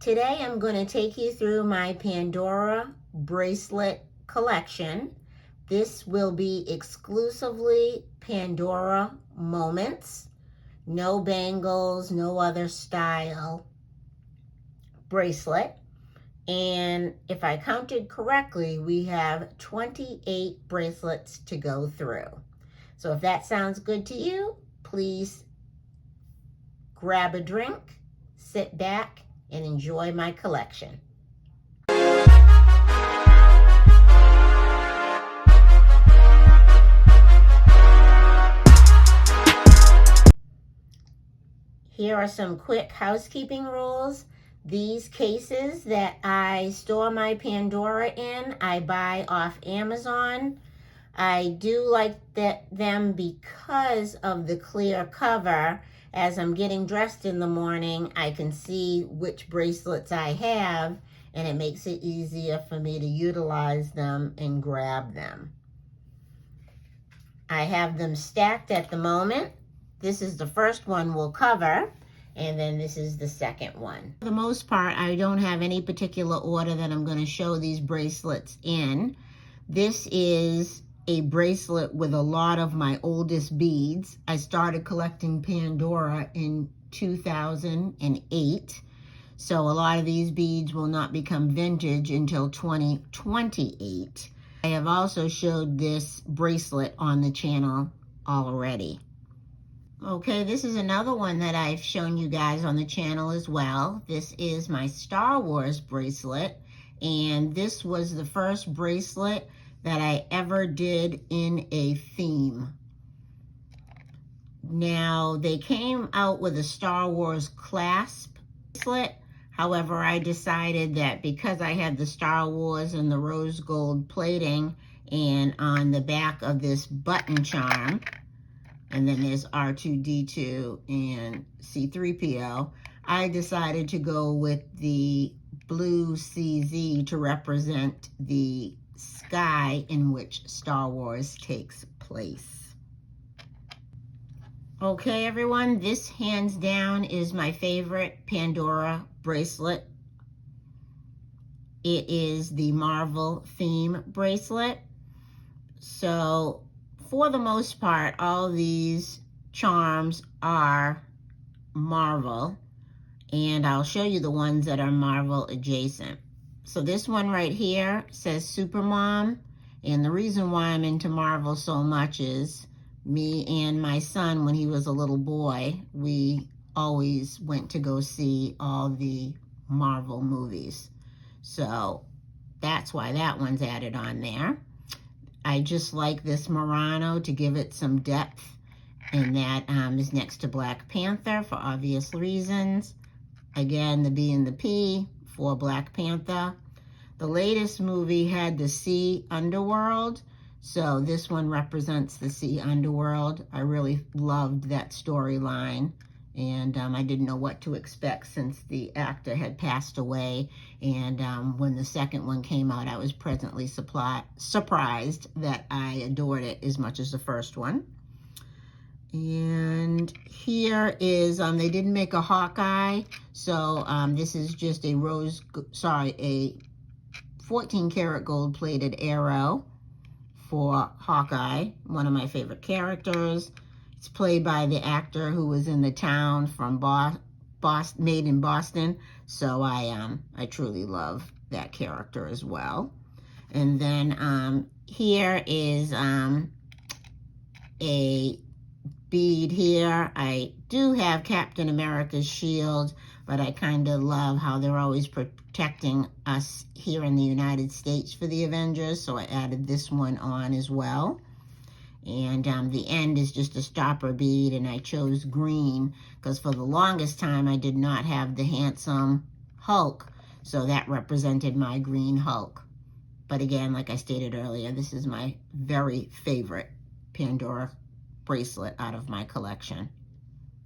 Today I'm going to take you through my Pandora bracelet collection. This will be exclusively Pandora Moments. No bangles, no other style bracelet. And if I counted correctly, we have 28 bracelets to go through. So if that sounds good to you, please grab a drink, sit back, and enjoy my collection. Here are some quick housekeeping rules. These cases that I store my Pandora in, I buy off Amazon. I do like them because of the clear cover. As I'm getting dressed in the morning, I can see which bracelets I have, and it makes it easier for me to utilize them and grab them. I have them stacked at the moment. This is the first one we'll cover, and then this is the second one. For the most part, I don't have any particular order that I'm going to show these bracelets in. This is a bracelet with a lot of my oldest beads. I started collecting Pandora in 2008, so a lot of these beads will not become vintage until 2028. I have also showed this bracelet on the channel already. Okay, this is another one that I've shown you guys on the channel as well. This is my Star Wars bracelet, and this was the first bracelet that I ever did in a theme. Now, they came out with a Star Wars clasp bracelet. However, I decided that because I had the Star Wars and the rose gold plating, and on the back of this button charm, and then there's R2-D2 and C-3PO, I decided to go with the blue CZ to represent the sky in which Star Wars takes place. Okay, everyone, this hands down is my favorite Pandora bracelet. It is the Marvel theme bracelet. So for the most part, all these charms are Marvel, and I'll show you the ones that are Marvel adjacent. So this one right here says Supermom, and the reason why I'm into Marvel so much is me and my son, when he was a little boy, we always went to go see all the Marvel movies. So that's why that one's added on there. I just like this Murano to give it some depth, and that is next to Black Panther for obvious reasons. Again, the B and the P for Black Panther. The latest movie had the sea underworld, so this one represents the sea underworld. I really loved that storyline, and I didn't know what to expect since the actor had passed away, and when the second one came out, I was pleasantly surprised that I adored it as much as the first one. And here is, they didn't make a Hawkeye, so this is just a a 14 karat gold plated arrow for Hawkeye, one of my favorite characters. It's played by the actor who was in The Town from Made in Boston, so I truly love that character as well. And then here is a bead here. I do have Captain America's shield, but I kind of love how they're always protecting us here in the United States for the Avengers, so I added this one on as well. And the end is just a stopper bead, and I chose green because for the longest time I did not have the handsome Hulk, so that represented my green Hulk. But again, like I stated earlier, this is my very favorite Pandora bracelet out of my collection.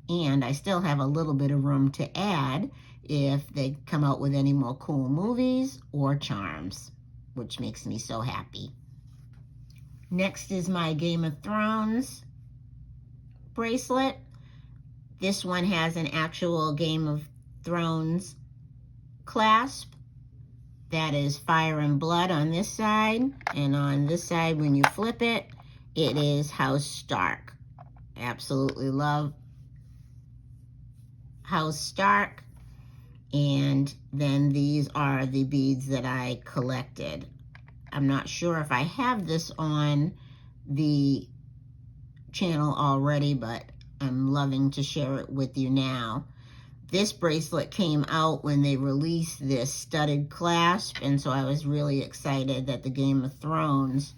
And I still have a little bit of room to add if they come out with any more cool movies or charms, which makes me so happy. Next is my Game of Thrones bracelet. This one has an actual Game of Thrones clasp. That is Fire and Blood on this side, and on this side, when you flip it, it is House Stark. Absolutely love House Stark. And then these are the beads that I collected. I'm not sure if I have this on the channel already, but I'm loving to share it with you now. This bracelet came out when they released this studded clasp, and so I was really excited that the Game of Thrones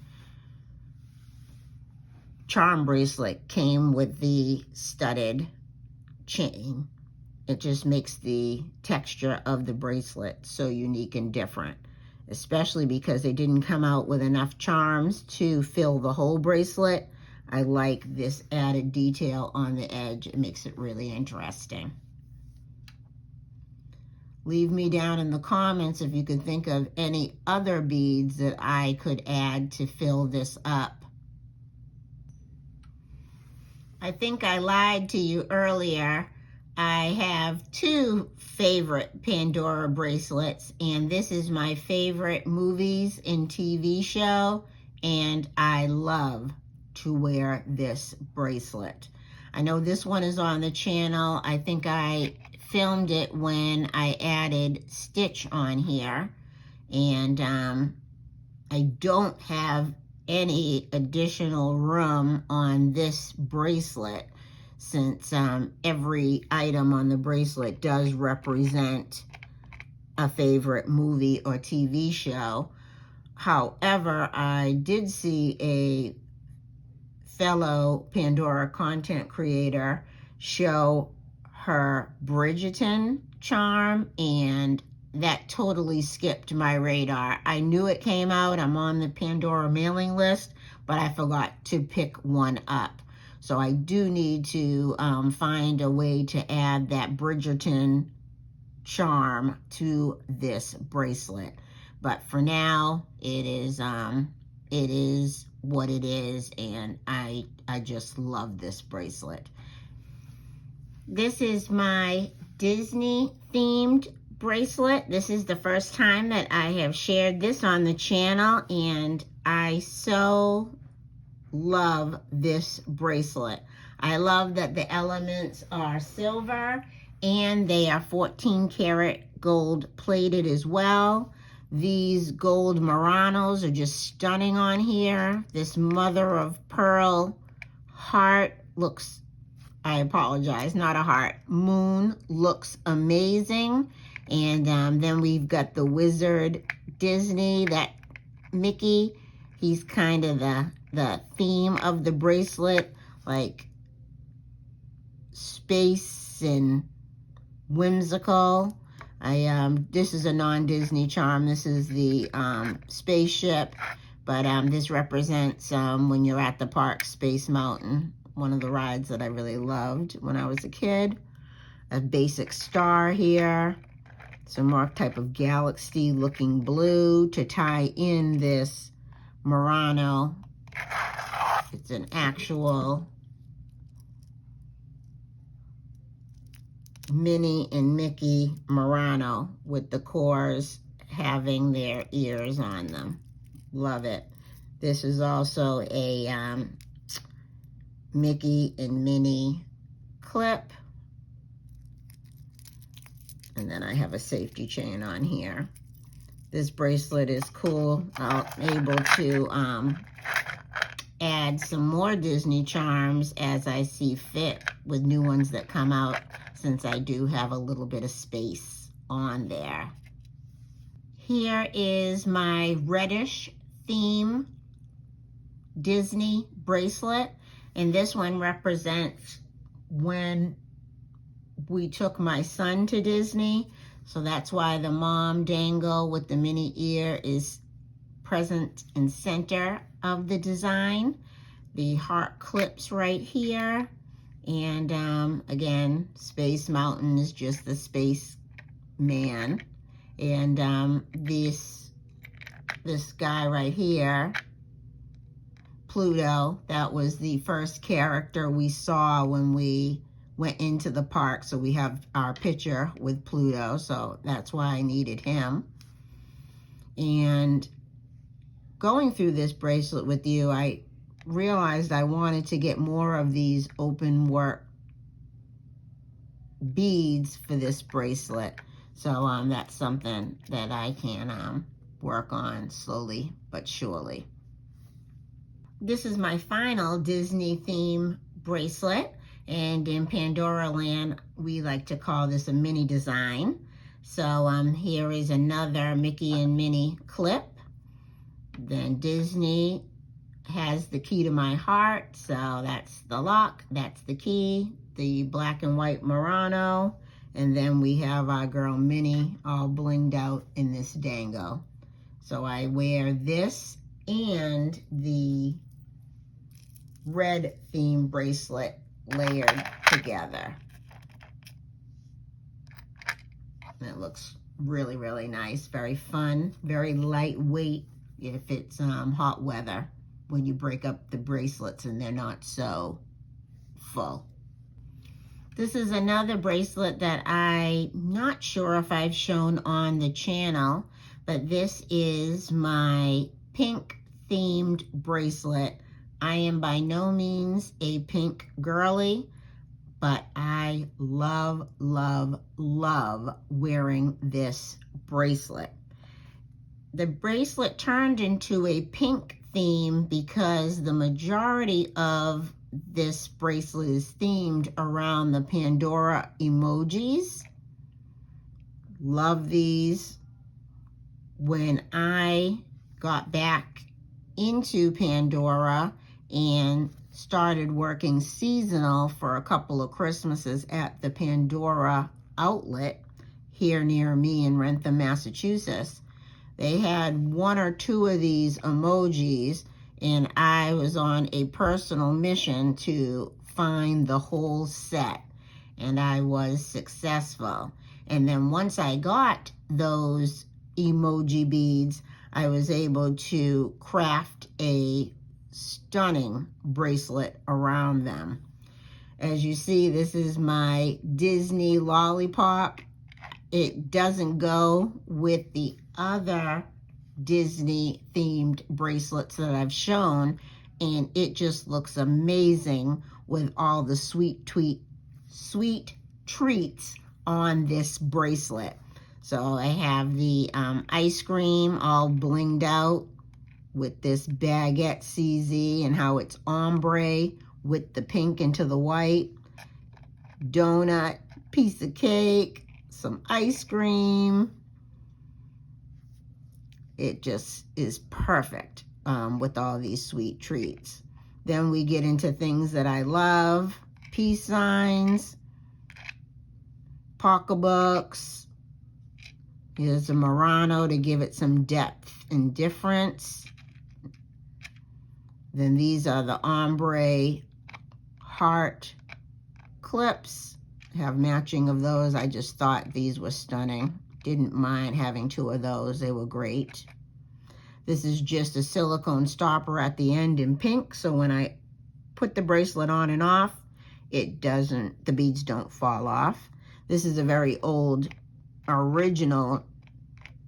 charm bracelet came with the studded chain. It just makes the texture of the bracelet so unique and different, especially because they didn't come out with enough charms to fill the whole bracelet. I like this added detail on the edge. It makes it really interesting. Leave me down in the comments if you could think of any other beads that I could add to fill this up. I think I lied to you earlier. I have two favorite Pandora bracelets, and this is my favorite movies and TV show, and I love to wear this bracelet. I know this one is on the channel. I think I filmed it when I added Stitch on here, and I don't have any additional room on this bracelet, since every item on the bracelet does represent a favorite movie or TV show. However, I did see a fellow Pandora content creator show her Bridgerton charm, and that totally skipped my radar. I knew it came out. I'm on the Pandora mailing list, but I forgot to pick one up. So I do need to find a way to add that Bridgerton charm to this bracelet. But for now, it is what it is, and I just love this bracelet. This is my Disney themed bracelet. This is the first time that I have shared this on the channel, and I so love this bracelet. I love that the elements are silver and they are 14 karat gold plated as well. These gold Muranos are just stunning on here. This mother of pearl heart looks, I apologize, not a heart, moon looks amazing. And then we've got the wizard Disney, that Mickey, he's kind of the theme of the bracelet, like space and whimsical. This is a non-Disney charm. This is the spaceship, but this represents when you're at the park, Space Mountain, one of the rides that I really loved when I was a kid. A basic star here, some more type of galaxy looking blue to tie in this Murano. It's an actual Minnie and Mickey Murano with the cores having their ears on them. Love it. This is also a Mickey and Minnie clip. And then I have a safety chain on here. This bracelet is cool. I'm able to add some more Disney charms as I see fit with new ones that come out, since I do have a little bit of space on there. Here is my reddish theme Disney bracelet, and this one represents when we took my son to Disney, so that's why the mom dangle with the mini ear is present in center of the design. The heart clips right here, and again, Space Mountain is just the space man, and this guy right here, Pluto, that was the first character we saw when we went into the park, so we have our picture with Pluto, so that's why I needed him. And going through this bracelet with you, I realized I wanted to get more of these open work beads for this bracelet. So that's something that I can work on slowly but surely. This is my final Disney theme bracelet, and in Pandora land we like to call this a mini design. So here is another Mickey and Minnie clip. Then Disney has the key to my heart, so that's the lock, that's the key, the black and white Murano, and then we have our girl Minnie all blinged out in this dangle. So I wear this and the red theme bracelet layered together. And it looks really, really nice, very fun, very lightweight if it's hot weather, when you break up the bracelets and they're not so full. This is another bracelet that I'm not sure if I've shown on the channel, but this is my pink themed bracelet. I am by no means a pink girly, but I love, love, love wearing this bracelet. The bracelet turned into a pink theme because the majority of this bracelet is themed around the Pandora emojis. Love these. When I got back into Pandora and started working seasonal for a couple of Christmases at the Pandora outlet here near me in Rentham, Massachusetts, they had one or two of these emojis, and I was on a personal mission to find the whole set, and I was successful. And then once I got those emoji beads, I was able to craft a stunning bracelet around them. As you see, this is my Disney lollipop. It doesn't go with the other Disney themed bracelets that I've shown, and it just looks amazing with all the sweet treats on this bracelet. So I have the ice cream all blinged out with this baguette CZ and how it's ombre with the pink into the white, donut, piece of cake, some ice cream. It just is perfect with all these sweet treats. Then we get into things that I love: peace signs, pocketbooks. Here's a Murano to give it some depth and difference. Then these are the ombre heart clips. Have matching of those. I just thought these were stunning. Didn't mind having two of those. They were great. This is just a silicone stopper at the end in pink, so when I put the bracelet on and off, the beads don't fall off. This is a very old, original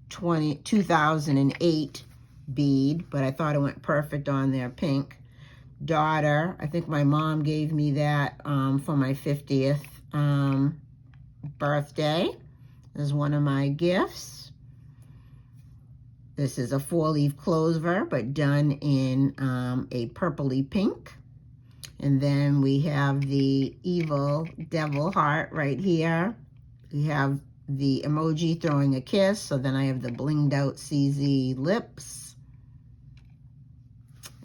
2008 bead, but I thought it went perfect on there, pink. Daughter, I think my mom gave me that for my 50th birthday. This is one of my gifts. This is a 4-leaf clover, but done in a purpley pink. And then we have the evil devil heart right here. We have the emoji throwing a kiss. So then I have the blinged out CZ lips.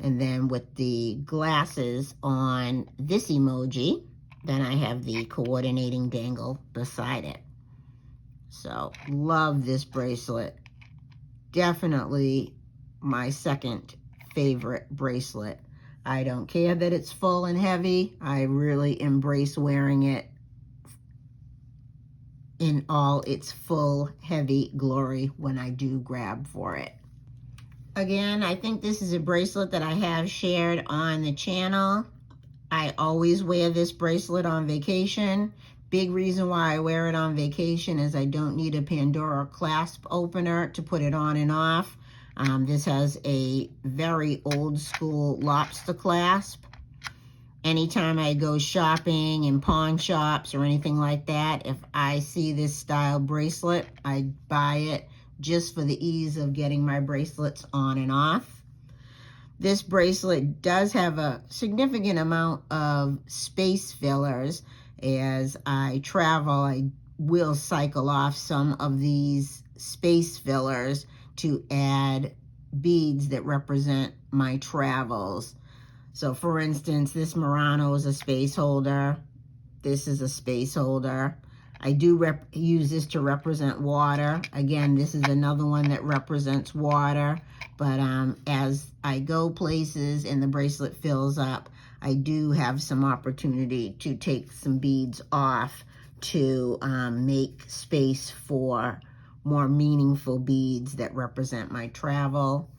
And then with the glasses on this emoji, then I have the coordinating dangle beside it. So love this bracelet. Definitely my second favorite bracelet. I don't care that it's full and heavy. I really embrace wearing it in all its full, heavy glory when I do grab for it. Again, I think this is a bracelet that I have shared on the channel. I always wear this bracelet on vacation. Big reason why I wear it on vacation is I don't need a Pandora clasp opener to put it on and off. This has a very old school lobster clasp. Anytime I go shopping in pawn shops or anything like that, if I see this style bracelet, I buy it just for the ease of getting my bracelets on and off. This bracelet does have a significant amount of space fillers. As I travel, I will cycle off some of these space fillers to add beads that represent my travels. So for instance, this Murano is a space holder. This is a space holder. I do use this to represent water. Again, this is another one that represents water. But as I go places and the bracelet fills up, I do have some opportunity to take some beads off to make space for more meaningful beads that represent my travel.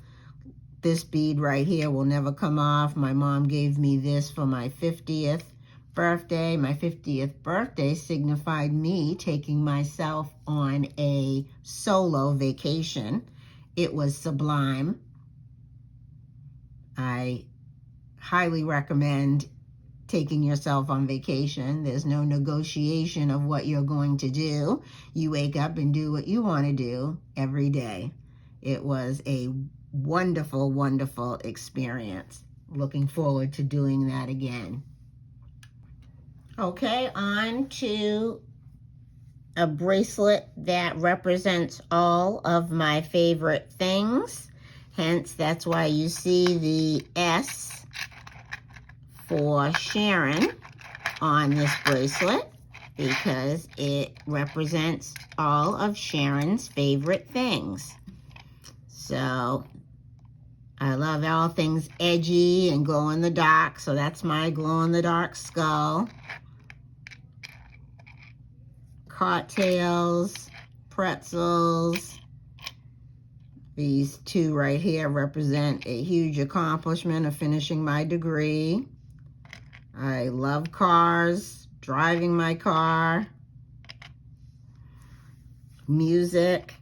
This bead right here will never come off. My mom gave me this for my 50th birthday. My 50th birthday signified me taking myself on a solo vacation. It was sublime. I highly recommend taking yourself on vacation. There's no negotiation of what you're going to do. You wake up and do what you want to do every day. It was a wonderful, wonderful experience. Looking forward to doing that again. Okay, on to a bracelet that represents all of my favorite things. Hence, that's why you see the S for Sharon on this bracelet, because it represents all of Sharon's favorite things. So I love all things edgy and glow in the dark, so that's my glow in the dark skull. Cocktails, pretzels. These two right here represent a huge accomplishment of finishing my degree. I love cars, driving my car, music,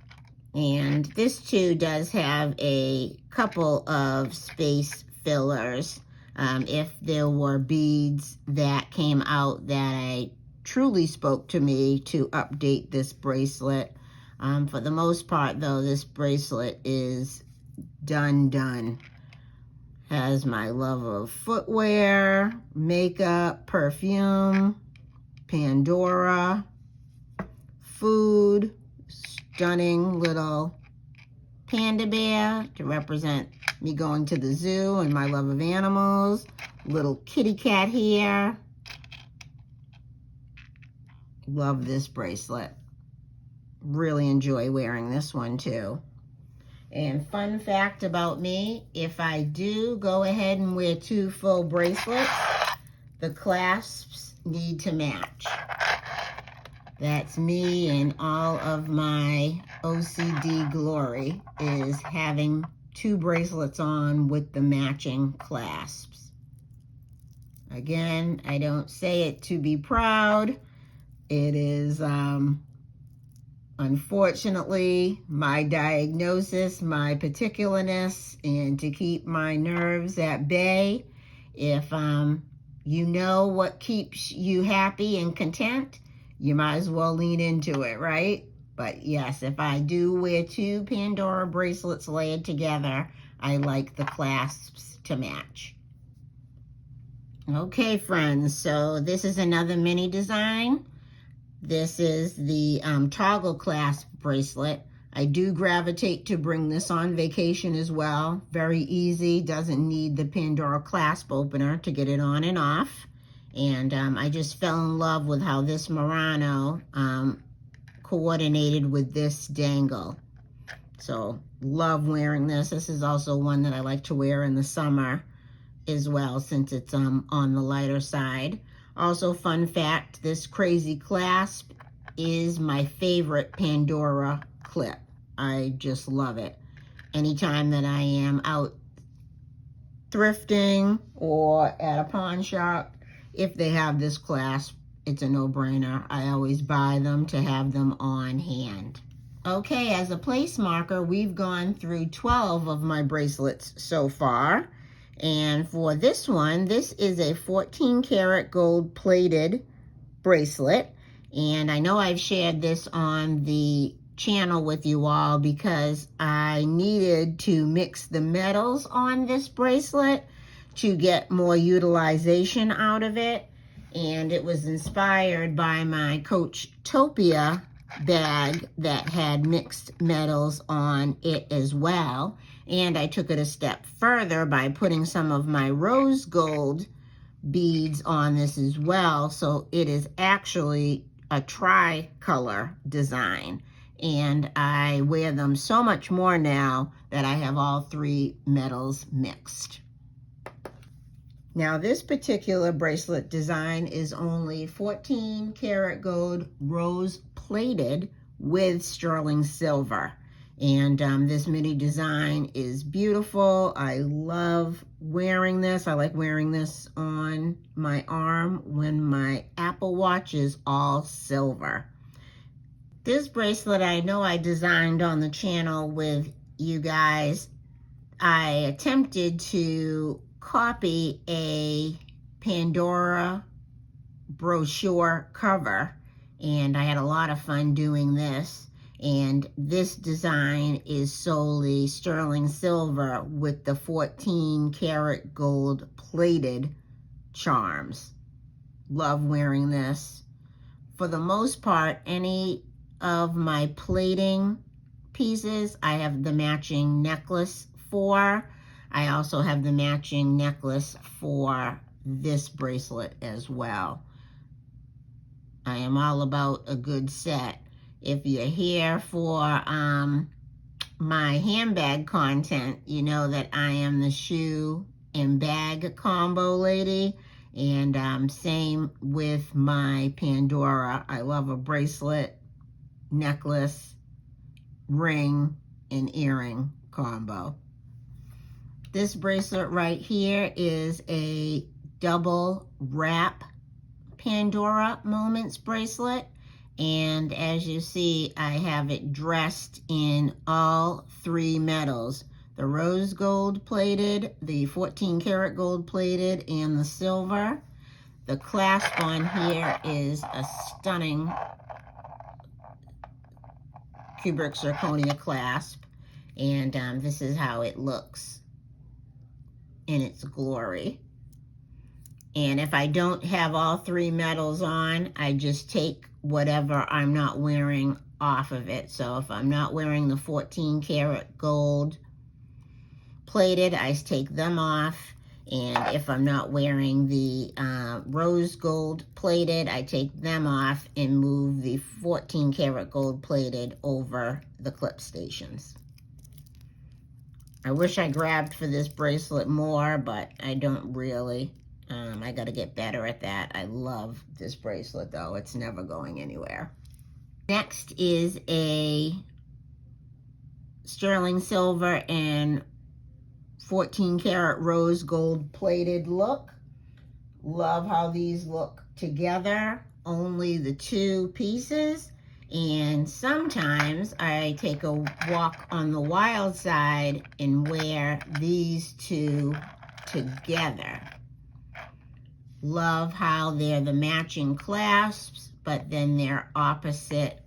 and this too does have a couple of space fillers. If there were beads that came out that truly spoke to me to update this bracelet. For the most part though, this bracelet is done. Has my love of footwear, makeup, perfume, Pandora, food, stunning little panda bear to represent me going to the zoo and my love of animals, little kitty cat here. Love this bracelet. Really enjoy wearing this one too. And fun fact about me, if I do go ahead and wear two full bracelets, the clasps need to match. That's me and all of my OCD glory, is having two bracelets on with the matching clasps. Again, I don't say it to be proud. It is, unfortunately, my diagnosis, my particularness, and to keep my nerves at bay. If you know what keeps you happy and content, you might as well lean into it, right? But yes, if I do wear two Pandora bracelets layered together, I like the clasps to match. Okay, friends, so this is another mini design. This is the toggle clasp bracelet. I do gravitate to bring this on vacation as well. Very easy, doesn't need the Pandora clasp opener to get it on and off. And I just fell in love with how this Murano coordinated with this dangle. So love wearing this. This is also one that I like to wear in the summer as well, since it's on the lighter side. Also, fun fact, this crazy clasp is my favorite Pandora clip. I just love it. Anytime that I am out thrifting or at a pawn shop, if they have this clasp, it's a no-brainer. I always buy them to have them on hand. Okay, as a place marker, we've gone through 12 of my bracelets so far. And for this one, this is a 14 karat gold plated bracelet. And I know I've shared this on the channel with you all because I needed to mix the metals on this bracelet to get more utilization out of it. And it was inspired by my Coachtopia bag that had mixed metals on it as well. And I took it a step further by putting some of my rose gold beads on this as well. So it is actually a tri-color design. And I wear them so much more now that I have all three metals mixed. Now this particular bracelet design is only 14 karat gold rose plated with sterling silver. And this mini design is beautiful. I love wearing this. I like wearing this on my arm when my Apple Watch is all silver. This bracelet I know I designed on the channel with you guys. I attempted to copy a Pandora brochure cover, and I had a lot of fun doing this. And this design is solely sterling silver with the 14 karat gold plated charms. Love wearing this. For the most part, any of my plating pieces, I have the matching necklace for. I also have the matching necklace for this bracelet as well. I am all about a good set. If you're here for my handbag content, you know that I am the shoe and bag combo lady. And same with my Pandora. I love a bracelet, necklace, ring, and earring combo. This bracelet right here is a double wrap Pandora Moments bracelet. And as you see, I have it dressed in all three metals. The rose gold plated, the 14 karat gold plated, and the silver. The clasp on here is a stunning cubic zirconia clasp. And this is how it looks in its glory. And if I don't have all three metals on, I just take whatever I'm not wearing off of it. So if I'm not wearing the 14 karat gold plated, I take them off. And if I'm not wearing the rose gold plated, I take them off and move the 14 karat gold plated over the clip stations. I wish I grabbed for this bracelet more, but I don't really. I got to get better at that. I love this bracelet, though. It's never going anywhere. Next is a sterling silver and 14 karat rose gold plated look. Love how these look together. Only the two pieces. And sometimes I take a walk on the wild side and wear these two together. Love how they're the matching clasps, but then they're opposite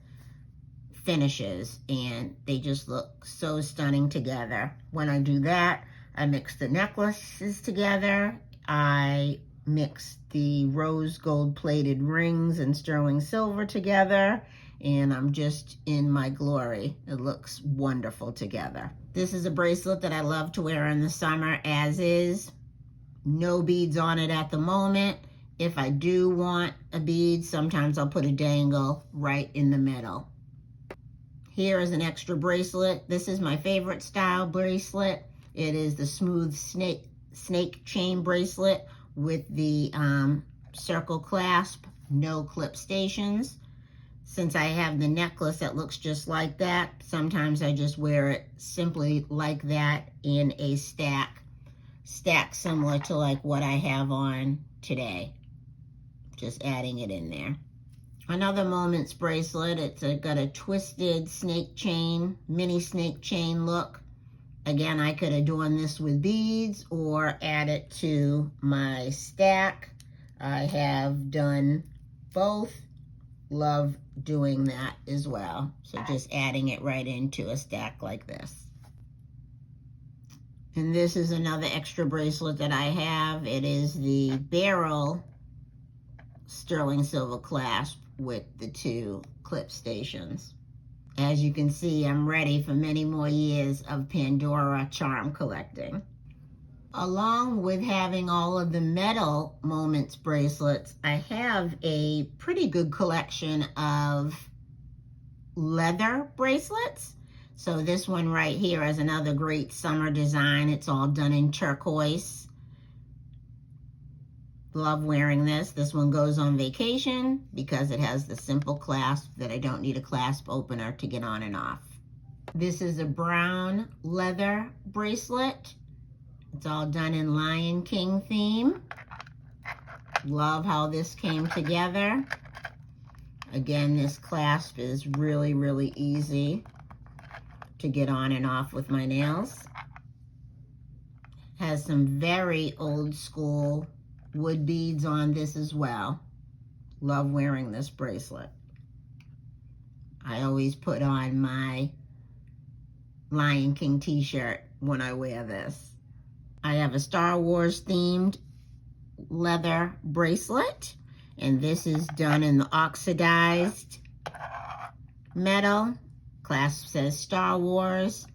finishes, and they just look so stunning together. When I do that, I mix the necklaces together. I mix the rose gold plated rings and sterling silver together, and I'm just in my glory. It looks wonderful together. This is a bracelet that I love to wear in the summer as is. No beads on it at the moment. If I do want a bead, sometimes I'll put a dangle right in the middle. Here is an extra bracelet. This is my favorite style bracelet. It is the smooth snake chain bracelet with the circle clasp, no clip stations. Since I have the necklace that looks just like that, sometimes I just wear it simply like that in a stack similar to like what I have on today. just adding it in there. Another Moments bracelet. It's got a twisted snake chain, mini snake chain look. Again, I could adorn this with beads or add it to my stack. I have done both. Love doing that as well. So just adding it right into a stack like this. And this is another extra bracelet that I have. It is the barrel sterling silver clasp with the 2 clip stations. As you can see, I'm ready for many more years of Pandora charm collecting. Along with having all of the metal Moments bracelets, I have a pretty good collection of leather bracelets. So this one right here is another great summer design. It's all done in turquoise. Love wearing this. This one goes on vacation because it has the simple clasp that I don't need a clasp opener to get on and off. This is a brown leather bracelet. It's all done in Lion King theme. Love how this came together. Again, this clasp is really, really easy to get on and off with my nails. Has some very old school wood beads on this as well. Love wearing this bracelet. I always put on my Lion King t-shirt when I wear this. I have a Star Wars themed leather bracelet, and this is done in the oxidized metal. Clasp says Star Wars.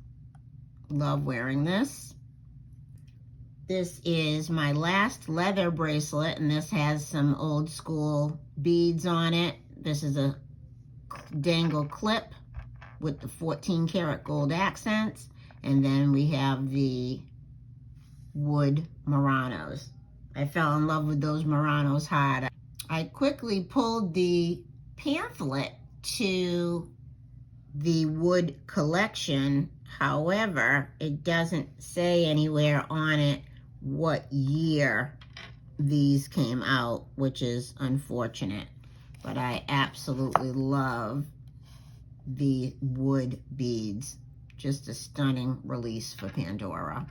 Love wearing this. This is my last leather bracelet, and this has some old school beads on it. This is a dangle clip with the 14 karat gold accents, and then we have the wood Muranos. I fell in love with those Muranos hard. I quickly pulled the pamphlet to the wood collection. However, it doesn't say anywhere on it what year these came out, which is unfortunate. But I absolutely love the wood beads. Just a stunning release for Pandora.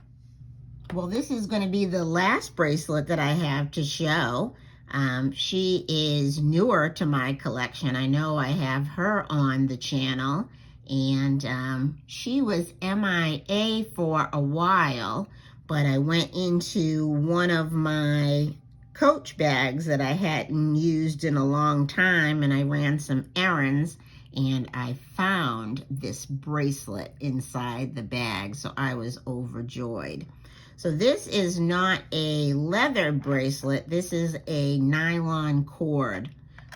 Well, this is going to be the last bracelet that I have to show. She is newer to my collection. I know I have her on the channel, and she was MIA for a while, but I went into one of my Coach bags that I hadn't used in a long time, and I ran some errands, and I found this bracelet inside the bag, so I was overjoyed. So this is not a leather bracelet. This is a nylon cord,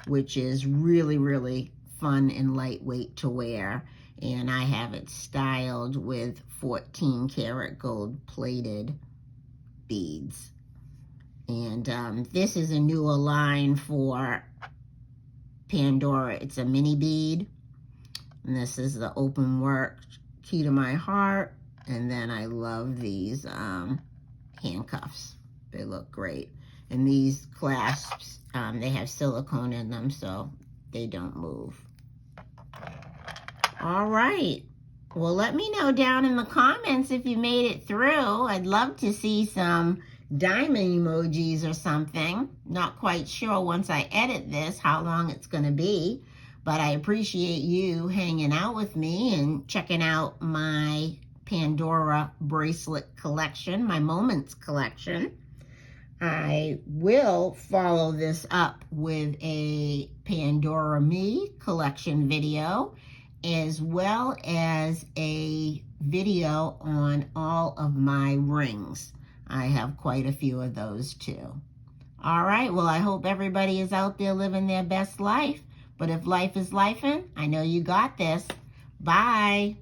which is really, really fun and lightweight to wear. And I have it styled with 14 karat gold plated beads. And this is a newer line for Pandora. It's a mini bead. And this is the open work key to my heart. And then I love these handcuffs. They look great. And these clasps, they have silicone in them, so they don't move. All right. Well, let me know down in the comments if you made it through. I'd love to see some diamond emojis or something. Not quite sure once I edit this how long it's going to be, but I appreciate you hanging out with me and checking out my Pandora bracelet collection, my Moments collection. I will follow this up with a Pandora Me collection video, as well as a video on all of my rings. I have quite a few of those too. All right, well, I hope everybody is out there living their best life. But if life is lifing, I know you got this. Bye.